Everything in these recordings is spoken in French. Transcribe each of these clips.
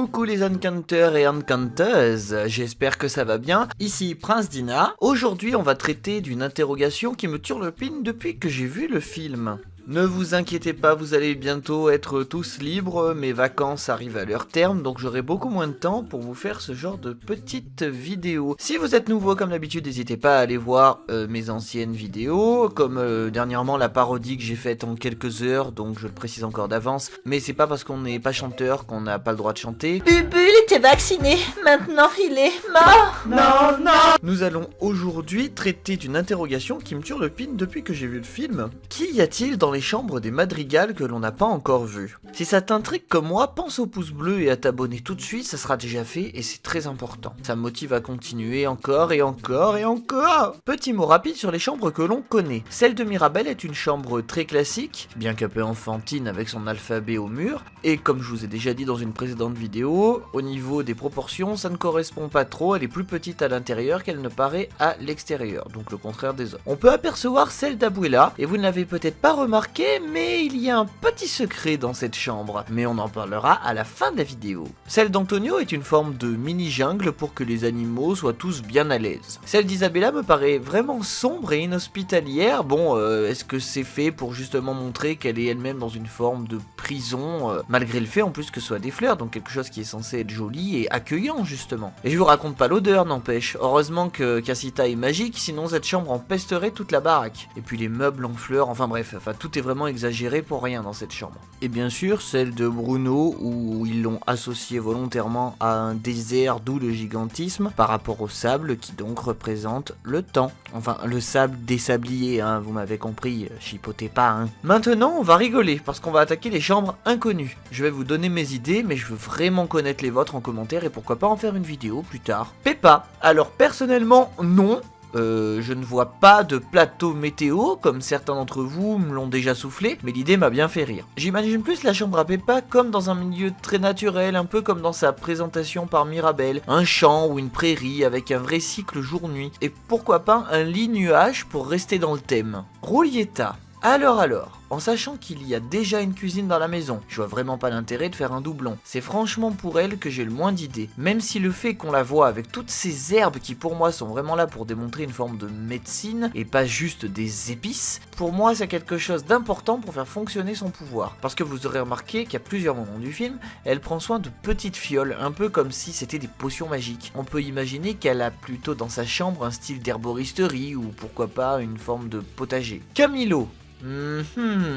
Coucou les encounters et encounteuses, j'espère que ça va bien. Ici Prince Dina. Aujourd'hui on va traiter d'une interrogation qui me turlupine depuis que j'ai vu le film. Ne vous inquiétez pas, vous allez bientôt être tous libres, mes vacances arrivent à leur terme, donc j'aurai beaucoup moins de temps pour vous faire ce genre de petites vidéos. Si vous êtes nouveau comme d'habitude, n'hésitez pas à aller voir mes anciennes vidéos, comme dernièrement la parodie que j'ai faite en quelques heures, donc je le précise encore d'avance, mais c'est pas parce qu'on n'est pas chanteur qu'on n'a pas le droit de chanter. Bubule était vacciné, maintenant il est mort. Non, non. Nous allons aujourd'hui traiter d'une interrogation qui me turlupine depuis que j'ai vu le film. Qu'y a-t-il dans les chambres des madrigals que l'on n'a pas encore vues? Si ça t'intrigue comme moi, pense au pouce bleu et à t'abonner tout de suite, ça sera déjà fait et c'est très important. Ça me motive à continuer encore et encore et encore. Petit mot rapide sur les chambres que l'on connaît. Celle de Mirabel est une chambre très classique, bien qu'un peu enfantine avec son alphabet au mur, et comme je vous ai déjà dit dans une précédente vidéo, au niveau des proportions, ça ne correspond pas trop, elle est plus petite à l'intérieur qu'elle ne paraît à l'extérieur, donc le contraire des autres. On peut apercevoir celle d'Abuela, et vous ne l'avez peut-être pas remarqué, mais il y a un petit secret dans cette chambre, mais on en parlera à la fin de la vidéo. Celle d'Antonio est une forme de mini-jungle pour que les animaux soient tous bien à l'aise. Celle d'Isabella me paraît vraiment sombre et inhospitalière. Bon, est-ce que c'est fait pour justement montrer qu'elle est elle-même dans une forme de prison, malgré le fait en plus que ce soit des fleurs, donc quelque chose qui est censé être joli et accueillant justement. Et je vous raconte pas l'odeur, n'empêche. Heureusement que Casita est magique, sinon cette chambre empesterait toute la baraque. Et puis les meubles en fleurs, enfin bref, tout est vraiment exagéré pour rien dans cette chambre. Et bien sûr celle de Bruno où ils l'ont associé volontairement à un désert, d'où le gigantisme par rapport au sable qui donc représente le temps. Enfin le sable des sabliers, hein, vous m'avez compris, chipotez pas hein. Maintenant on va rigoler parce qu'on va attaquer les chambres inconnues. Je vais vous donner mes idées mais je veux vraiment connaître les vôtres en commentaire et pourquoi pas en faire une vidéo plus tard. Peppa, alors personnellement non. Je ne vois pas de plateau météo, comme certains d'entre vous me l'ont déjà soufflé, mais l'idée m'a bien fait rire. J'imagine plus la chambre à Peppa comme dans un milieu très naturel, un peu comme dans sa présentation par Mirabel, un champ ou une prairie avec un vrai cycle jour-nuit, et pourquoi pas un lit nuage pour rester dans le thème. Roulietta. Alors, en sachant qu'il y a déjà une cuisine dans la maison, je vois vraiment pas l'intérêt de faire un doublon. C'est franchement pour elle que j'ai le moins d'idées. Même si le fait qu'on la voit avec toutes ces herbes qui pour moi sont vraiment là pour démontrer une forme de médecine et pas juste des épices, pour moi c'est quelque chose d'important pour faire fonctionner son pouvoir. Parce que vous aurez remarqué qu'à plusieurs moments du film, elle prend soin de petites fioles, un peu comme si c'était des potions magiques. On peut imaginer qu'elle a plutôt dans sa chambre un style d'herboristerie ou pourquoi pas une forme de potager. Camilo.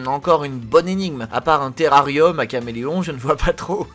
Encore une bonne énigme. À part un terrarium à caméléon, je ne vois pas trop.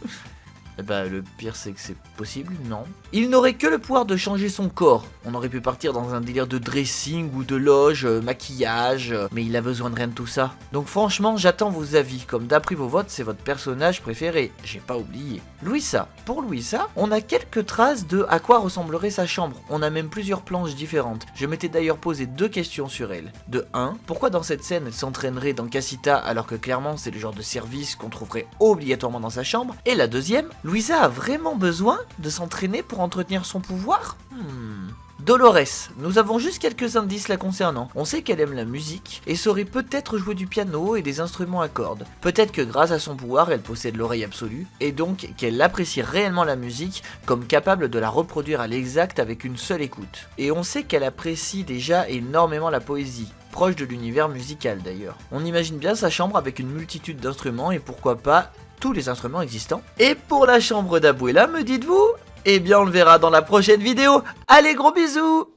Bah le pire c'est que c'est possible, non? Il n'aurait que le pouvoir de changer son corps. On aurait pu partir dans un délire de dressing ou de loge, maquillage, mais il a besoin de rien de tout ça. Donc franchement j'attends vos avis, comme d'après vos votes c'est votre personnage préféré, j'ai pas oublié. Louisa, pour Louisa, on a quelques traces de à quoi ressemblerait sa chambre, on a même plusieurs planches différentes. Je m'étais d'ailleurs posé 2 questions sur elle. De 1, pourquoi dans cette scène elle s'entraînerait dans Casita alors que clairement c'est le genre de service qu'on trouverait obligatoirement dans sa chambre? Et la deuxième, Louisa a vraiment besoin de s'entraîner pour entretenir son pouvoir? Dolores, nous avons juste quelques indices la concernant. On sait qu'elle aime la musique et saurait peut-être jouer du piano et des instruments à cordes. Peut-être que grâce à son pouvoir, elle possède l'oreille absolue et donc qu'elle apprécie réellement la musique comme capable de la reproduire à l'exact avec une seule écoute. Et on sait qu'elle apprécie déjà énormément la poésie. Proche de l'univers musical d'ailleurs. On imagine bien sa chambre avec une multitude d'instruments et pourquoi pas tous les instruments existants. Et pour la chambre d'Abuela, me dites-vous? Eh bien on le verra dans la prochaine vidéo. Allez, gros bisous!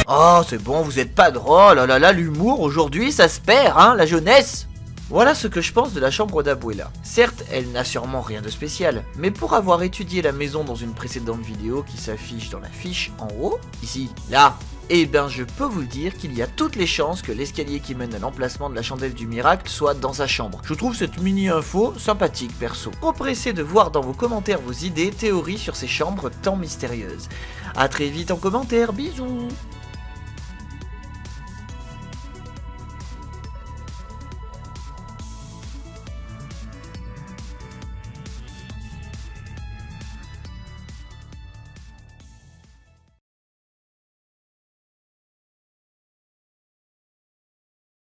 Oh c'est bon, vous êtes pas drôle, oh là là, l'humour aujourd'hui ça se perd hein, la jeunesse! Voilà ce que je pense de la chambre d'Abuela. Certes, elle n'a sûrement rien de spécial, mais pour avoir étudié la maison dans une précédente vidéo qui s'affiche dans la fiche en haut, ici, là, eh ben je peux vous dire qu'il y a toutes les chances que l'escalier qui mène à l'emplacement de la chandelle du miracle soit dans sa chambre. Je trouve cette mini-info sympathique perso. Trop pressé de voir dans vos commentaires vos idées, théories sur ces chambres tant mystérieuses. A très vite en commentaire, bisous!